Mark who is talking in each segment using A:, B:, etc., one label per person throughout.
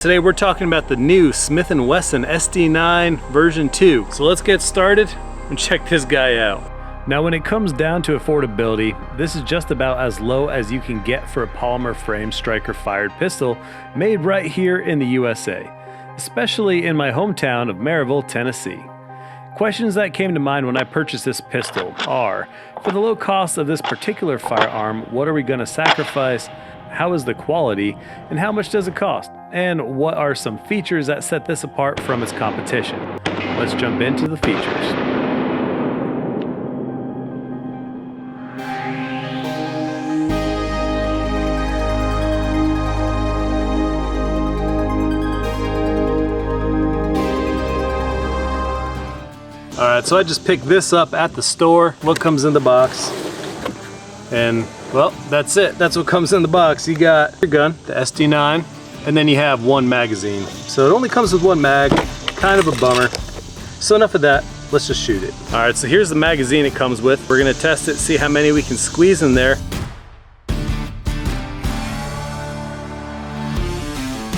A: Today we're talking about the new Smith & Wesson SD9 version 2. So let's get started and check this guy out. Now when it comes down to affordability, this is just about as low as you can get for a polymer frame striker fired pistol made right here in the USA, especially in my hometown of Maryville, Tennessee. Questions that came to mind when I purchased this pistol are, for the low cost of this particular firearm, what are we going to sacrifice? How is the quality? And how much does it cost? And what are some features that set this apart from its competition? Let's jump into the features. Alright, so I just picked this up at the store. What comes in the box? And well, that's it. That's what comes in the box. You got your gun, the SD9, and then you have one magazine. So it only comes with one mag, kind of a bummer. So enough of that, let's just shoot it. All right, so here's the magazine it comes with. We're gonna test it, see how many we can squeeze in there.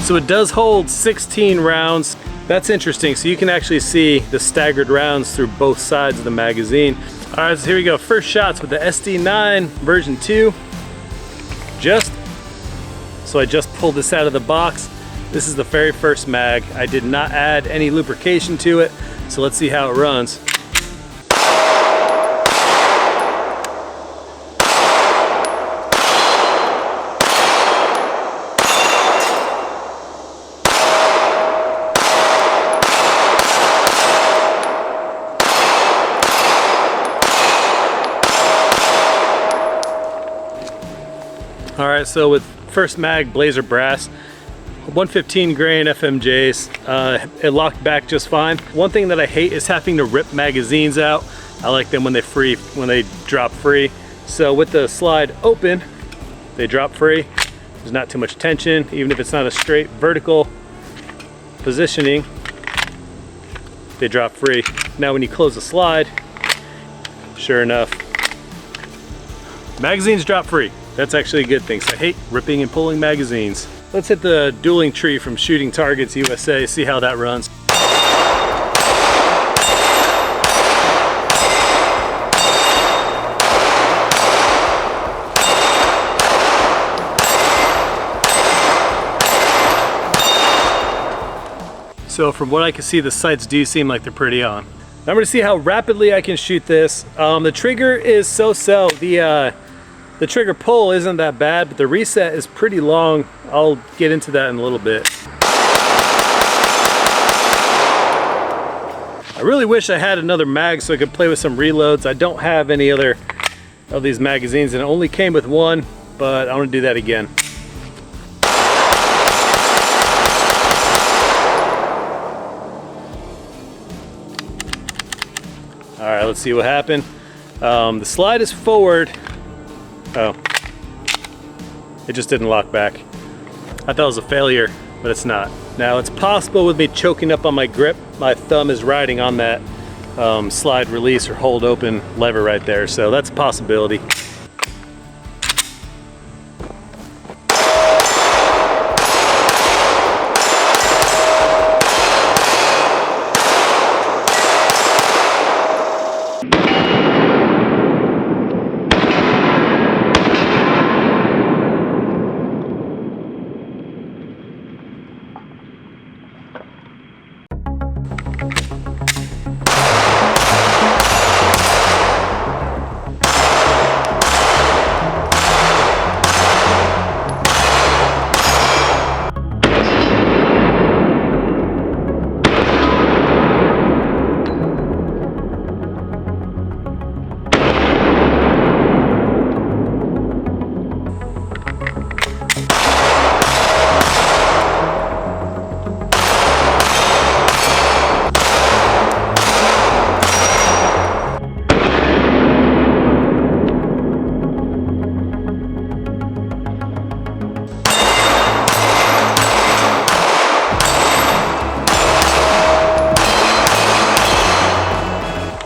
A: So it does hold 16 rounds. That's interesting, so you can actually see the staggered rounds through both sides of the magazine. All right, so here we go. First shots with the SD9 version 2. So I just pulled this out of the box. This is the very first mag. I did not add any lubrication to it, so let's see how it runs. All right, so with first mag, Blazer Brass, 115 grain FMJs, it locked back just fine. One thing that I hate is having to rip magazines out. I like them when they drop free. So with the slide open, they drop free. There's not too much tension, even if it's not a straight vertical positioning, they drop free. Now when you close the slide, sure enough, magazines drop free. That's actually a good thing. So I hate ripping and pulling magazines. Let's hit the Dueling tree from Shooting Targets USA, see how that runs. So from what I can see, the sights do seem like they're pretty on. I'm gonna see how rapidly I can shoot this. The trigger is so-so. The trigger pull isn't that bad, but the reset is pretty long. I'll get into that in a little bit. I really wish I had another mag so I could play with some reloads. I don't have any other of these magazines, and it only came with one, but I want to do that again. All right, let's see what happened. The slide is forward. Oh, it just didn't lock back. I thought it was a failure, but it's not. Now it's possible with me choking up on my grip, my thumb is riding on that slide release or hold open lever right there, so that's a possibility.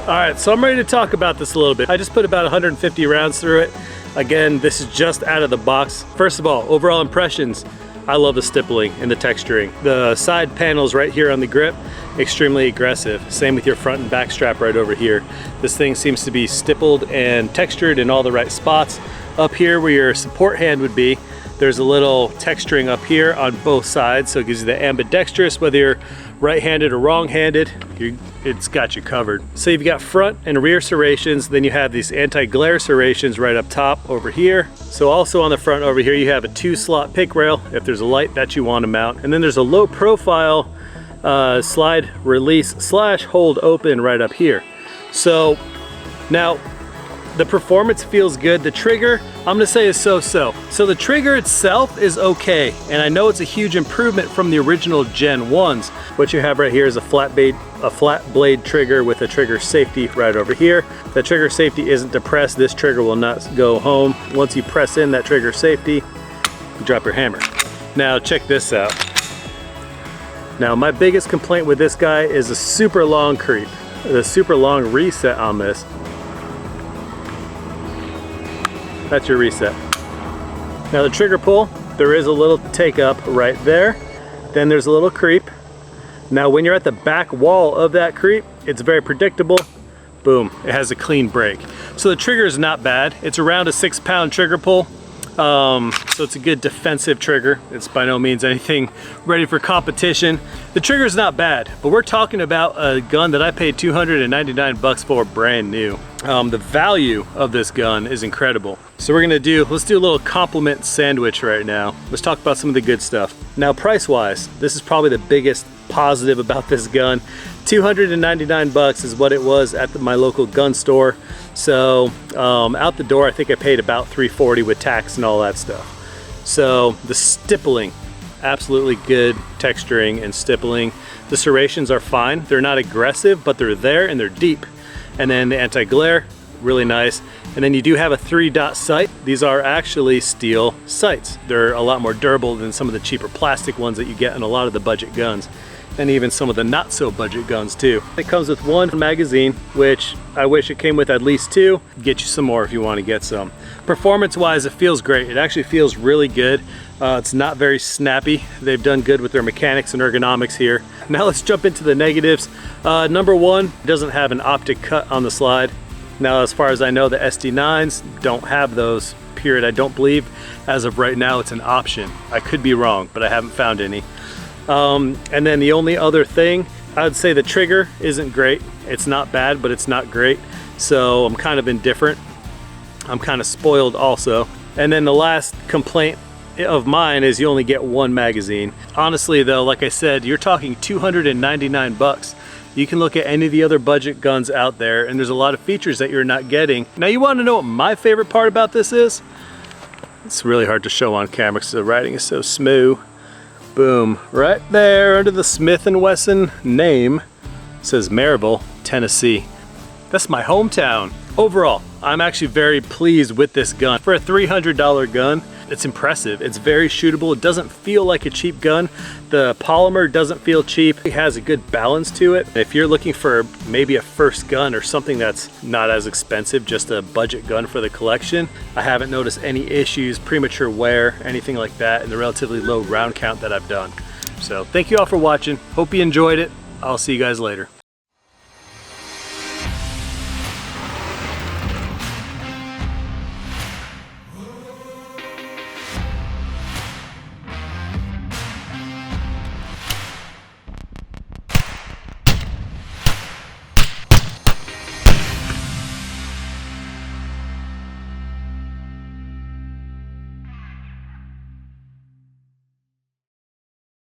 B: Alright, so I'm ready to talk about this a little bit. I just put about 150 rounds through it. Again, this is just out of the box. First of all, overall impressions.
A: I love the stippling and the texturing. The side panels right here on the grip, extremely aggressive. Same with your front and back strap right over here. This thing seems to be stippled and textured in all the right spots. Up here where your support hand would be, there's a little texturing up here on both sides, so it gives you the ambidextrous, whether you're right-handed or wrong-handed, it's got you covered. So you've got front and rear serrations, then you have these anti-glare serrations right up top over here. So also on the front over here, you have a 2-slot pick rail if there's a light that you want to mount. And then there's a low profile slide release / hold open right up here. So now, the performance feels good. The trigger, I'm gonna say is so-so. So the trigger itself is okay, and I know it's a huge improvement from the original Gen 1s. What you have right here is a flat blade trigger with a trigger safety right over here. The trigger safety isn't depressed. This trigger will not go home. Once you press in that trigger safety, you drop your hammer. Now check this out. Now my biggest complaint with this guy is a super long creep, the super long reset on this. That's your reset. Now the trigger pull, there is a little take up right there. Then there's a little creep. Now when you're at the back wall of that creep, it's very predictable. Boom, it has a clean break. So the trigger is not bad. It's around a 6-pound trigger pull. So it's a good defensive trigger. It's by no means anything ready for competition. The trigger is not bad, but we're talking about a gun that I paid $299 for brand new. The value of this gun is incredible. So let's do a little compliment sandwich right now. Let's talk about some of the good stuff. Now price-wise, this is probably the biggest positive about this gun. $299 is what it was at my local gun store. So out the door, I think I paid about $340 with tax and all that stuff. So the stippling, absolutely good texturing and stippling. The serrations are fine. They're not aggressive, but they're there and they're deep. And then the anti-glare, really nice. And then you do have a 3-dot sight. These are actually steel sights. They're a lot more durable than some of the cheaper plastic ones that you get in a lot of the budget guns, and even some of the not so budget guns too. It comes with 1 magazine, which I wish it came with at least 2. Get you some more if you want to get some. Performance wise, it feels great. It actually feels really good. It's not very snappy. They've done good with their mechanics and ergonomics here. Now let's jump into the negatives. Number 1, it doesn't have an optic cut on the slide. Now as far as I know, the SD9s don't have those, period. I don't believe as of right now it's an option. I could be wrong, but I haven't found any. And then the only other thing, I would say the trigger isn't great. It's not bad, but it's not great. So I'm kind of indifferent. I'm kind of spoiled also. And then the last complaint of mine is you only get 1 magazine. Honestly though, like I said, you're talking $299. You can look at any of the other budget guns out there and there's a lot of features that you're not getting. Now you want to know what my favorite part about this is? It's really hard to show on camera because the writing is so smooth. Boom, right there under the Smith & Wesson name, says Maryville, Tennessee. That's my hometown. Overall, I'm actually very pleased with this gun. For a $300 gun, it's impressive. It's very shootable. It doesn't feel like a cheap gun. The polymer doesn't feel cheap. It has a good balance to it. If you're looking for maybe a first gun or something that's not as expensive, just a budget gun for the collection, I haven't noticed any issues, premature wear, anything like that in the relatively low round count that I've done. So thank you all for watching. Hope you enjoyed it. I'll see you guys later.